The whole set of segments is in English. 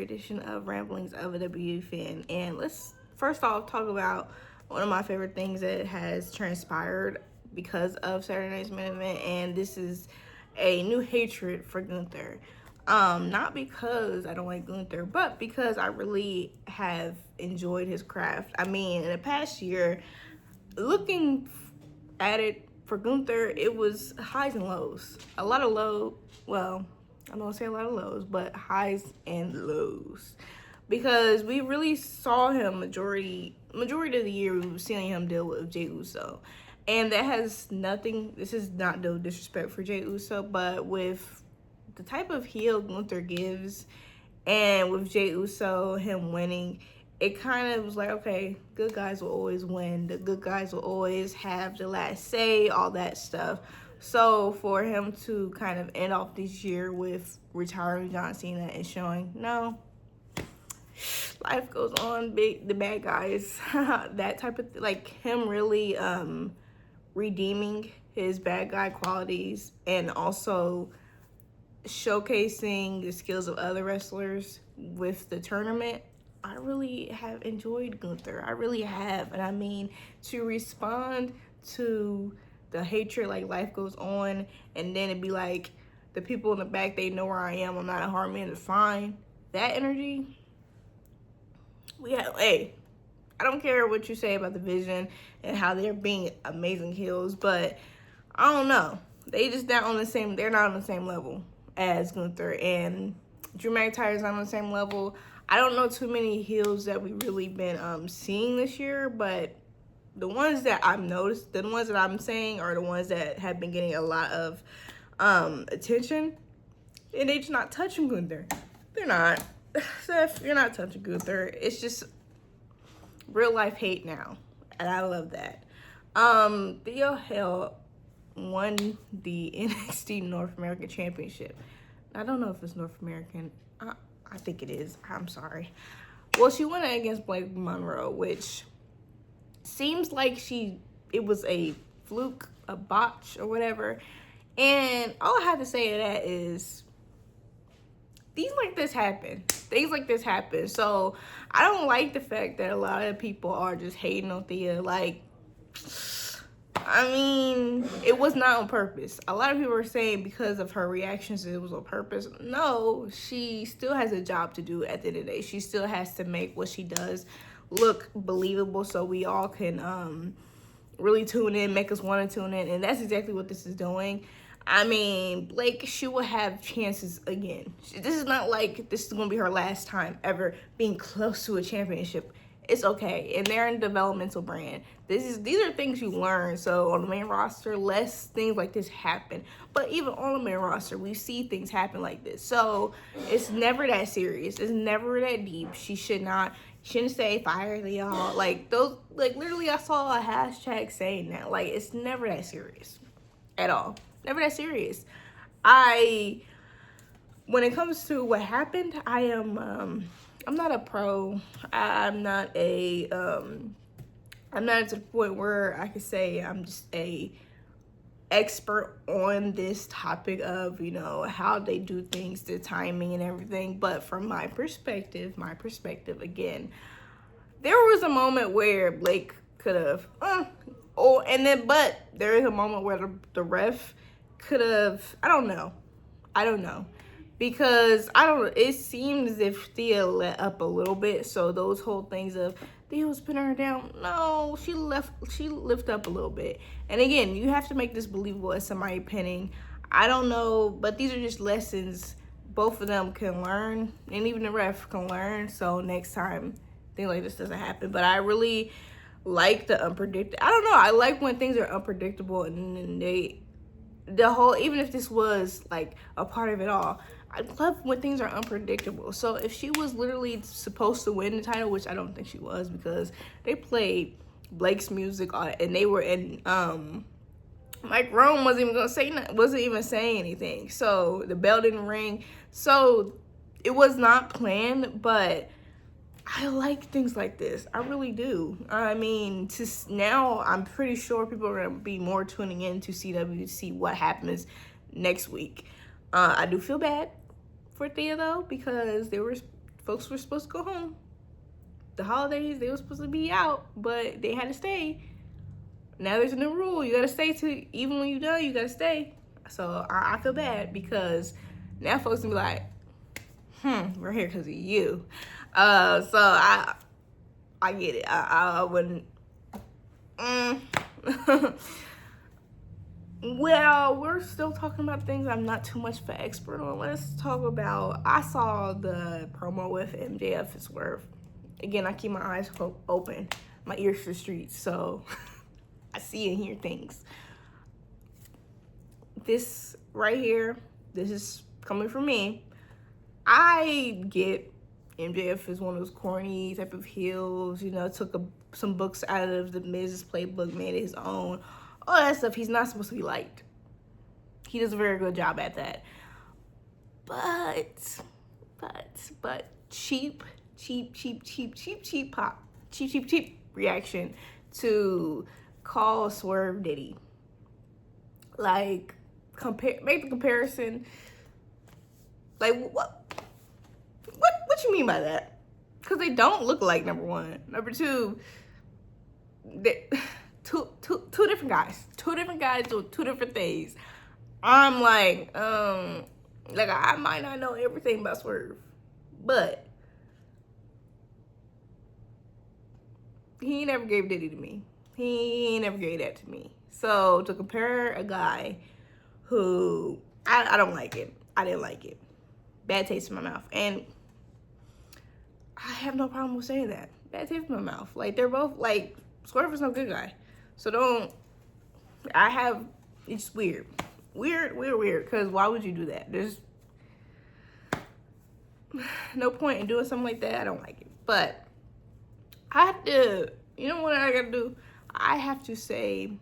another edition of Ramblings of a WWE fan. And let's first off talk about one of my favorite things that has transpired because of Saturday night's main event, and this is a new hatred for Gunther. Not because I don't like Gunther, but because I really have enjoyed his craft. I mean, in the past year, looking at it for Gunther, it was highs and lows. A lot of well, I'm gonna say a lot of lows, but highs and lows. Because we really saw him majority of the year, we were seeing him deal with Jey Uso. And that has nothing, this is not no disrespect for Jey Uso, but with the type of heel Gunther gives, and with Jey Uso, him winning, it kind of was like, okay, good guys will always win. The good guys will always have the last say, all that stuff. So for him to kind of end off this year with retiring John Cena and showing, no, life goes on, the bad guys, that type of, like him really redeeming his bad guy qualities and also showcasing the skills of other wrestlers with the tournament. I really have enjoyed Gunther. I really have. And I mean, to respond to the hatred like life goes on, and then it'd be like the people in the back, they know where I am, I'm not a hard man to find. That energy, hey, I don't care what you say about the Vision and how they're being amazing heels, but I don't know. They're not on the same level as Gunther, and Drew McIntyre's not on the same level. I don't know too many heels that we've really been seeing this year, but the ones that I've noticed, the ones that I'm saying are the ones that have been getting a lot of attention, and they're just not touching Gunther. They're not. Seth, you're not touching Gunther. It's just real life hate now, and I love that. Thea Hale won the NXT North American Championship. I don't know if it's North American. I think it is. I'm sorry. Well, she won it against Blake Monroe, which seems like it was a fluke, a botch, or whatever. And all I have to say to that is, things like this happen. Things like this happen. So I don't like the fact that a lot of people are just hating on Thea. Like, I mean, it was not on purpose. A lot of people are saying because of her reactions it was on purpose. No, she still has a job to do at the end of the day. She still has to make what she does look believable so we all can really tune in, make us want to tune in. And that's exactly what this is doing. I mean, Blake, she will have chances again. This is not like this is going to be her last time ever being close to a championship. It's okay. And they're in a developmental brand. These are things you learn. So on the main roster, less things like this happen. But even on the main roster, we see things happen like this. So it's never that serious. It's never that deep. She shouldn't say fire y'all. Like those, like literally I saw a hashtag saying that. Like it's never that serious at all. Never that serious. When it comes to what happened, I'm not a pro. I'm not to the point where I could say I'm just a expert on this topic of, how they do things, the timing and everything. But from my perspective, again, there was a moment where Blake could have, but there is a moment where the ref could have, I don't know. Because it seemed as if Thea let up a little bit. So those whole things of Thea was putting her down, no, she lifted up a little bit. And again, you have to make this believable as somebody pinning. I don't know, but these are just lessons both of them can learn, and even the ref can learn. So next time, things like this doesn't happen. But I really like the unpredictable. I don't know. I like when things are unpredictable and even if this was like a part of it all, I love when things are unpredictable. So if she was literally supposed to win the title, which I don't think she was, because they played Blake's music on it, and they were in Mike Rome wasn't even saying anything. So the bell didn't ring. So it was not planned, but I like things like this. I really do. I mean, now I'm pretty sure people are going to be more tuning in to CW to see what happens next week. I do feel bad for Thea, though, because there was folks were supposed to go home. The holidays, they were supposed to be out, but they had to stay. Now there's a new rule. You gotta stay to, even when you're done, you gotta stay. So I feel bad because now folks gonna be like, we're here because of you. So I get it. I wouldn't. Well, we're still talking about things I'm not too much of an expert on. Let's talk about, I saw the promo with MJF and Swerve. Again, I keep my eyes open, my ears to the streets, so I see and hear things. This right here, this is coming from me. I get MJF is one of those corny type of heels, you know, took some books out of the Miz's playbook, made it his own. All that stuff, he's not supposed to be liked. He does a very good job at that. But cheap reaction to call Swerve Diddy. Like, make the comparison. Like, what you mean by that? Because they don't look like, number one. Number two, two different guys. Two different guys doing two different things. I'm like I might not know everything about Swerve, but he never gave Diddy to me. He never gave that to me. So to compare a guy who, I don't like it. I didn't like it. Bad taste in my mouth. And I have no problem with saying that. Bad taste in my mouth. Like, they're both, like, Swerve is no good guy. So it's weird. Weird. Because why would you do that? There's no point in doing something like that. I don't like it. But I have to, you know what I gotta do? I have to say,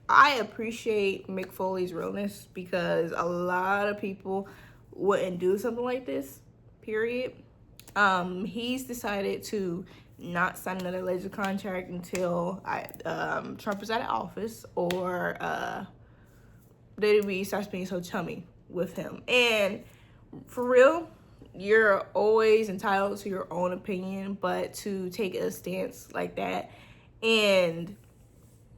I appreciate Mick Foley's realness, because a lot of people wouldn't do something like this, period. He's decided to not sign another legend contract until Trump is out of office, or WWE starts being so chummy with him. And for real, you're always entitled to your own opinion, but to take a stance like that and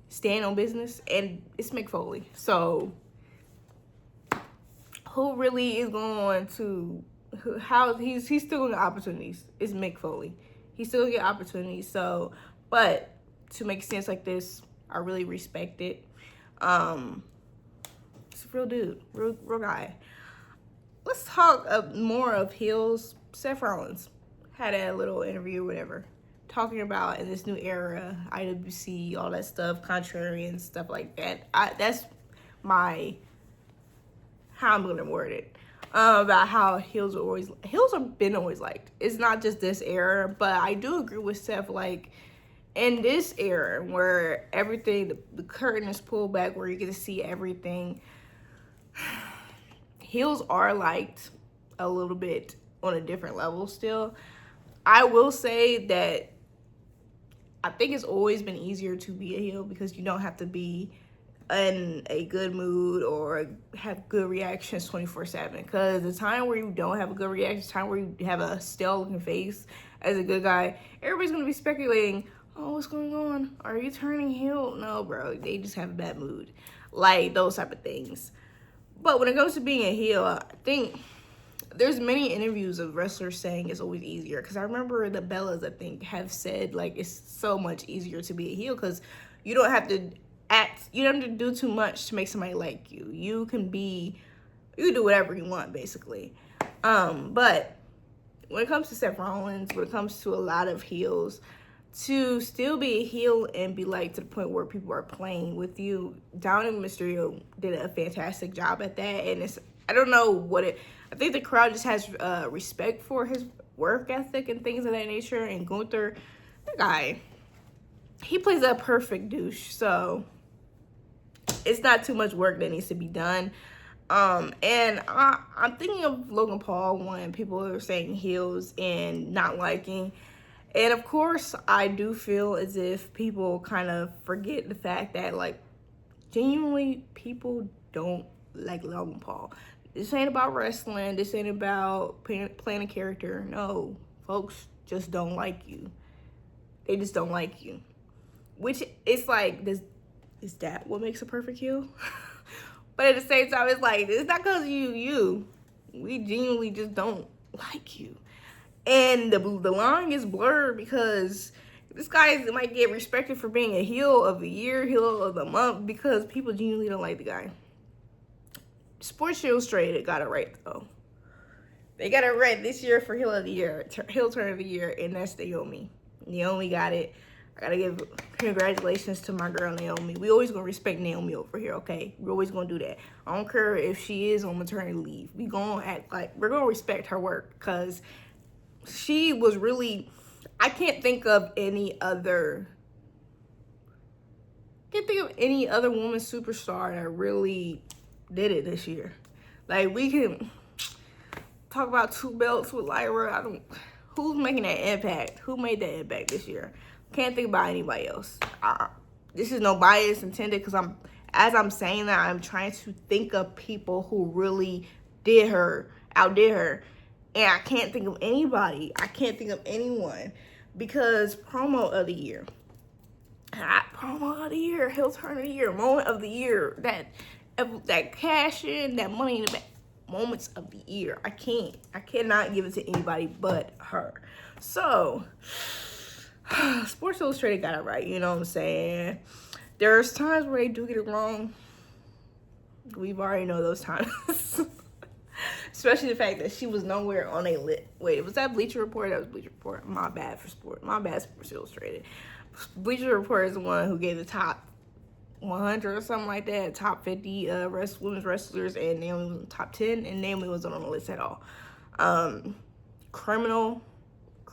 stand on business, and it's Mick Foley. So who really is going to, how he's still going to get opportunities? It's Mick Foley. He's still going to get opportunities. So, but to make sense like this, I really respect it. It's a real dude, real guy. Let's talk more of heels. Seth Rollins had a little interview or whatever, talking about in this new era, IWC, all that stuff, contrarian stuff like that. That's how I'm gonna word it. About how heels have been always liked. It's not just this era, but I do agree with Seth, like, in this era where everything, the curtain is pulled back, where you get to see everything, heels are liked a little bit on a different level still. I will say that I think it's always been easier to be a heel, because you don't have to be in a good mood or have good reactions 24/7. Because the time where you don't have a good reaction, the time where you have a stale looking face as a good guy, everybody's gonna be speculating, oh, what's going on? Are you turning heel? No, bro, they just have a bad mood. Like, those type of things. But when it comes to being a heel, I think there's many interviews of wrestlers saying it's always easier. Because I remember the Bellas, I think, have said, like, it's so much easier to be a heel because you don't have to you don't have to do too much to make somebody like you. You can do whatever you want, basically. But when it comes to Seth Rollins, when it comes to a lot of heels, to still be a heel and be liked to the point where people are playing with you, Dominic Mysterio did a fantastic job at that. And I don't know what I think the crowd just has respect for his work ethic and things of that nature. And Gunther, the guy, he plays a perfect douche. So it's not too much work that needs to be done. And I'm thinking of Logan Paul when people are saying heels and not liking. And of course, I do feel as if people kind of forget the fact that, like, genuinely people don't like Logan Paul. This ain't about wrestling. This ain't about playing a character. No, folks just don't like you. They just don't like you. Which, it's like, is that what makes a perfect heel? But at the same time, it's like, it's not because you. We genuinely just don't like you. And the line is blurred because this guy might get respected for being a heel of the year, heel of the month, because people genuinely don't like the guy. Sports Illustrated got it right, though. They got it right this year for heel of the year, heel turn of the year, and that's NAOMI. NAOMI got it. I gotta give congratulations to my girl NAOMI. We always gonna respect NAOMI over here, okay? We're always gonna do that. I don't care if she is on maternity leave. We gonna act like we're gonna respect her work, because she was really, I can't think of any other woman superstar that really did it this year. Like, we can talk about 2 belts with Lyra. Who's making that impact? Who made that impact this year? Can't think about anybody else. This is no bias intended, because as I'm saying that, I'm trying to think of people who really outdid her. And I can't think of anybody. I can't think of anyone, because promo of the year, heel turn of the year, moment of the year, that cash in, that money in the bank, moments of the year. I cannot give it to anybody but her. So, Sports Illustrated got it right, you know what I'm saying? There's times where they do get it wrong. We've already know those times. Especially the fact that she was nowhere on a lit. Wait, was that Bleacher Report? That was Bleacher Report. My bad, Sports Illustrated. Bleacher Report is the one who gave the top 100 or something like that, top 50 women's wrestlers, and Naomi was in the top 10, and Naomi wasn't on the list at all. Criminal,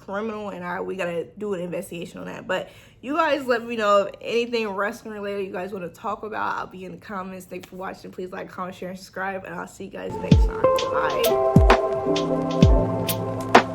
and we gotta do an investigation on that. But you guys let me know if anything wrestling related you guys want to talk about. I'll be in the comments. Thanks for watching. Please like, comment, share, and subscribe, and I'll see you guys next time. Bye.